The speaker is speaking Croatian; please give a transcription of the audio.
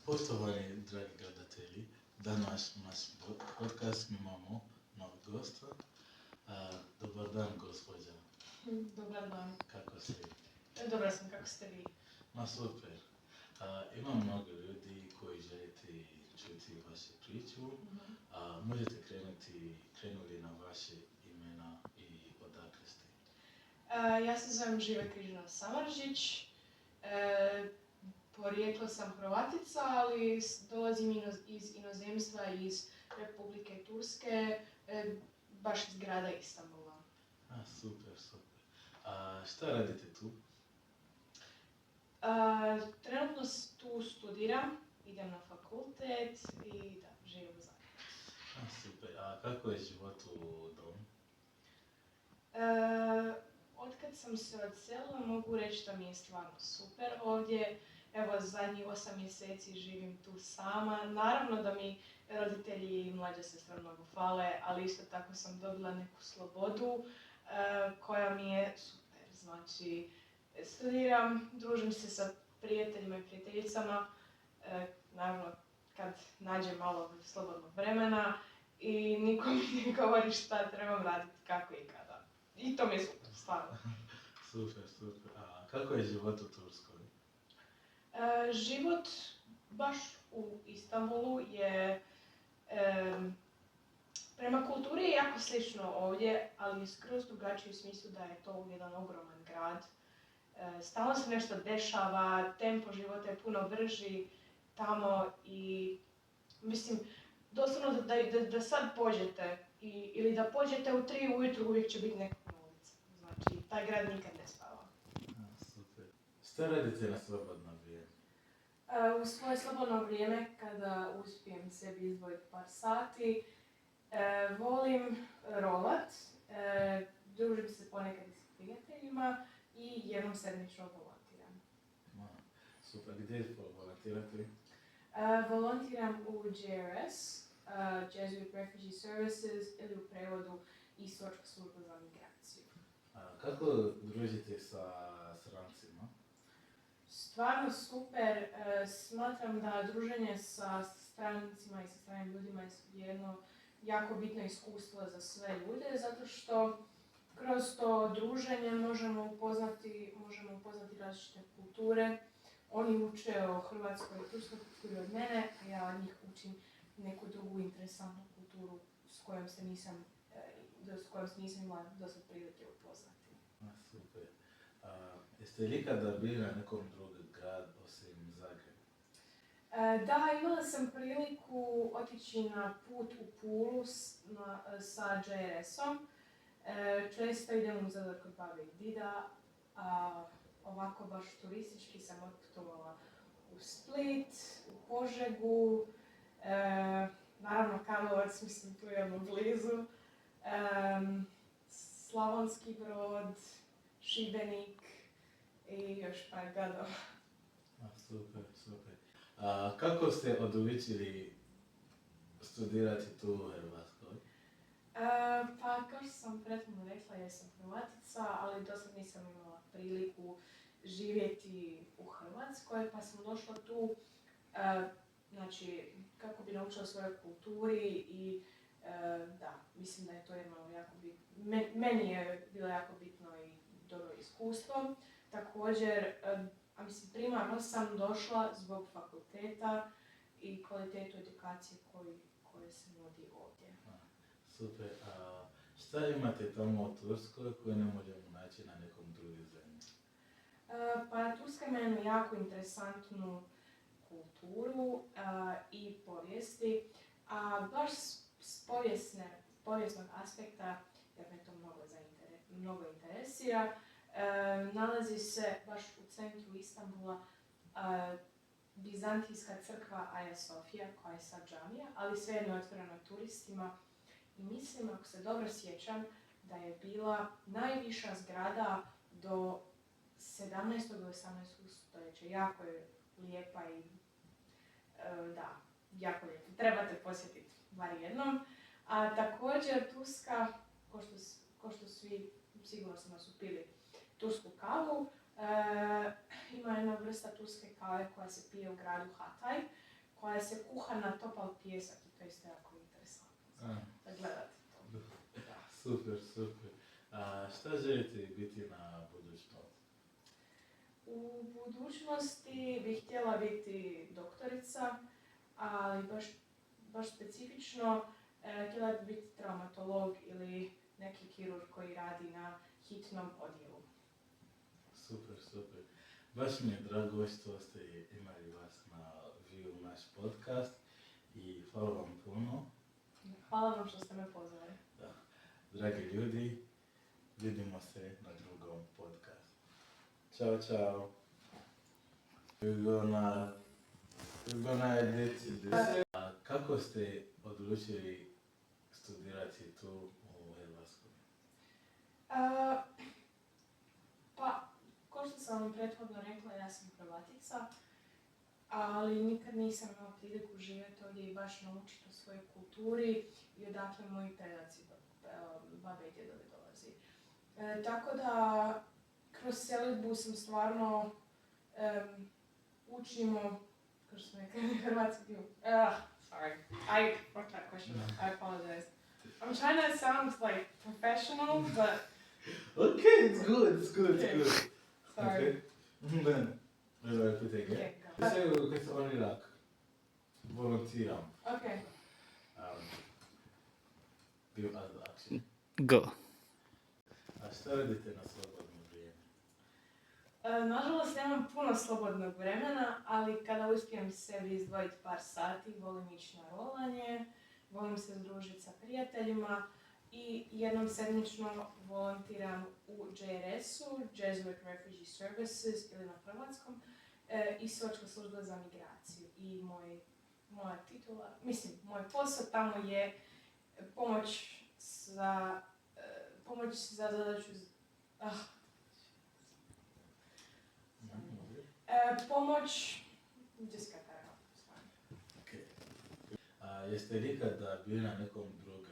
Poštovani dragi gledatelji, danas naš podcast imamo novog gosta. Dobar dan, gospođa. Dobar dan. Kako si? Dobra sam, kako ste vi? Ma super. Ima mnogo ljudi koji želite čuti vašu priču. Možete krenuli na vaše imena i odakle ste? Ja se zovem Živa Križana Samardžić. Porijeklo sam Hrvatica, ali dolazim iz inozemstva, iz Republike Turske, baš iz grada Istanbula. Super. Šta radite tu? Trenutno tu studiram, idem na fakultet i da, živim u Zagrebu. Super. Kako je život u domu? Otkad sam se odselila, mogu reći da mi je stvarno super ovdje. Evo, zadnjih 8 mjeseci živim tu sama. Naravno da mi roditelji i mlađa sestra mnogo fale, ali isto tako sam dobila neku slobodu koja mi je super. Znači, studiram, družim se sa prijateljima i prijateljicama, naravno kad nađem malo slobodnog vremena i niko mi ne govori šta trebam raditi, kako i kada. I to mi je super, stvarno. Super. Kako je život u Turskoj? Život baš u Istanbulu je prema kulturi je jako slično ovdje, ali je skroz drugačiji u smislu da je to jedan ogroman grad. Stalno se nešto dešava, tempo života je puno brži tamo i mislim, doslovno da sad pođete ili da pođete u 3 ujutru uvijek će biti neko na ulici. Znači, taj grad nikad ne spava. Super. Šta radite na slobodno vrijeme? U svoje slobodno vrijeme, kada uspijem sebi izdvojiti par sati, volim rolat, družim se ponekad s prijateljima i jednom sedmično volontiram. Super, gdje volontirate? Volontiram u JRS, Jesuit Refugee Services, ili u prevodu Istočka služba za migraciju. Kako družite sa strancima? Stvarno super, smatram da druženje sa strancima i sa stranim ljudima je jedno jako bitno iskustvo za sve ljude, zato što kroz to druženje možemo upoznati različite kulture. Oni uče o hrvatskoj i turskoj kulturi od mene, a ja od njih učim neku drugu interesantnu kulturu s kojom se nisam imala dosta prilike upoznati. Super. Jeste li ikada bili na nekom drugom gradu osim Zagreba? Da, imala sam priliku otići na put u Pulu sa JRS-om. Često idem u Zadar kod babe i dida, a ovako baš turistički sam otputovala u Split, u Požegu, naravno Karlovac, mislim tu je blizu, Slavonski Brod, Šibenik i još par gradova. Super. Kako ste odlučili studirati tu u Hrvatskoj? Pa kao što sam prethodno rekla, ja sam Hrvatica, ali dosad nisam imala priliku živjeti u Hrvatskoj, pa sam došla tu znači, kako bi naučila svojoj kulturi i da, mislim da je to jedno jako bitno. Meni je bilo jako bitno i dobro iskustvo. Također, primarno sam došla zbog fakulteta i kvalitetu edukacije koje se nudi ovdje. Super. Šta imate tamo u Turskoj koje ne možemo naći na nekom drugom zemlji? Pa Turska ima jednu jako interesantnu kulturu i povijesti, a baš s povijesnog aspekta, jer me to mnogo interesira, nalazi se baš u centru Istanbula Bizantijska crkva Aja Sofija, koja je sad džamija, ali svejedno je otvorena turistima. I mislim, ako se dobro sjećam, da je bila najviša zgrada do 17. do 18. stoljeća. Jako je lijepa i da, jako lijepa. Trebate posjetiti bar jednom. A također Turska, ko što svi sigurno sam da su pili tursku kavu, ima jedna vrsta turske kave koja se pije u gradu Hatay, koja se kuha na topal pijesak i to je isto jako interesantno da gledate to. Da. Super, super. A šta želite biti na budućnost? U budućnosti bih htjela biti doktorica, ali baš specifično htjela bih biti traumatolog ili neki kirurg koji radi na hitnom odjelu. Super, super. Baš mi je drago što ste imali vas na View naš podcast i hvala vam puno. Hvala vam što ste me pozvali. Da. Dragi ljudi, vidimo se na drugom podcastu. Ćao, čao. We're gonna edit this. Kako ste odlučili studirati tu u Hrvatskoj? Pa, kao što sam vam prethodno rekla, ja sam Hrvatica, ali nikad nisam imala priliku živjeti ovdje i baš naučiti o svojoj kulturi i odakle moji predaci, babe i djedovi dolazi. Tako da, kroz selidbu sam stvarno učimo, kao što smo rekli, hrvatski dio. Sorry, I fucked that question. I apologize. I'm trying to sound like professional, but... Okay, it's good, it's good, Okay. it's good. Sorry. Okay. Then, we'll repeat again. Okay, go. Say it's only like volunteer. Okay. Give us the action. Go. A šta radite na slobodno vrijeme? Nažalost, nemam puno slobodnog vremena, ali kada uspijem sebi izdvojiti par sati, volim ići na rolanje, volim se združiti sa prijateljima i jednom sedmično volontiram u JRS-u, Jesuit Refugee Services ili na hrvatskom, Istočka služba za migraciju. I moja titula, moj posao tamo je pomoć za zadaću... Pomoć... Just cut that out, it's fine. Jeste li ikada bili na nekom drugom